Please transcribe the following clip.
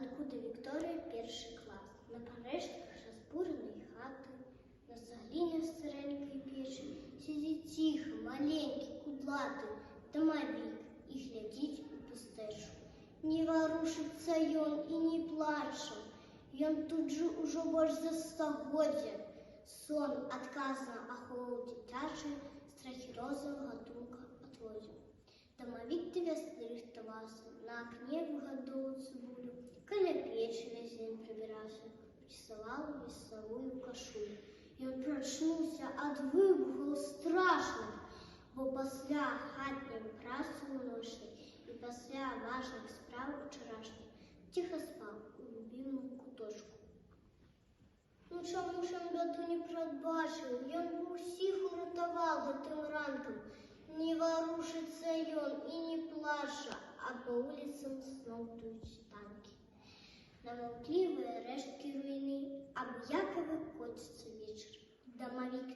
Анкуда Вікторія, перший клас. На парештках разбураної хати, на заглине старенької печі, сидить тихо, маленький, кудлатый домовик і глядить у пустешу. Не ворушится ён і не плаче, ён тут же уже больш за стагоддзя. Сон адказна ахоўваў дзіцячыя страхі розавага гатунка адводзіў. Домовик до весны рыхтаваўся, на акне выгадоўваў цыбулю, каля печы весь дзень прыбіраўся, прысылаў весавую кашулю. Ён прачнуўся ад выбухаў страшных, бо пасля хатняй працы ночнай і пасля важных спраў учарашніх ціха спаў у любімым куточку. Ну чаму ж ён бяду не прадбачыў? Ён бы ўсіх уратаваў гэтым ранкам. Не варушыцца ён і не плача, а па вуліцам зноў дуюць танкі. На маўклівыя рэшткі руіны абыякавы коціцца вечар. Домовик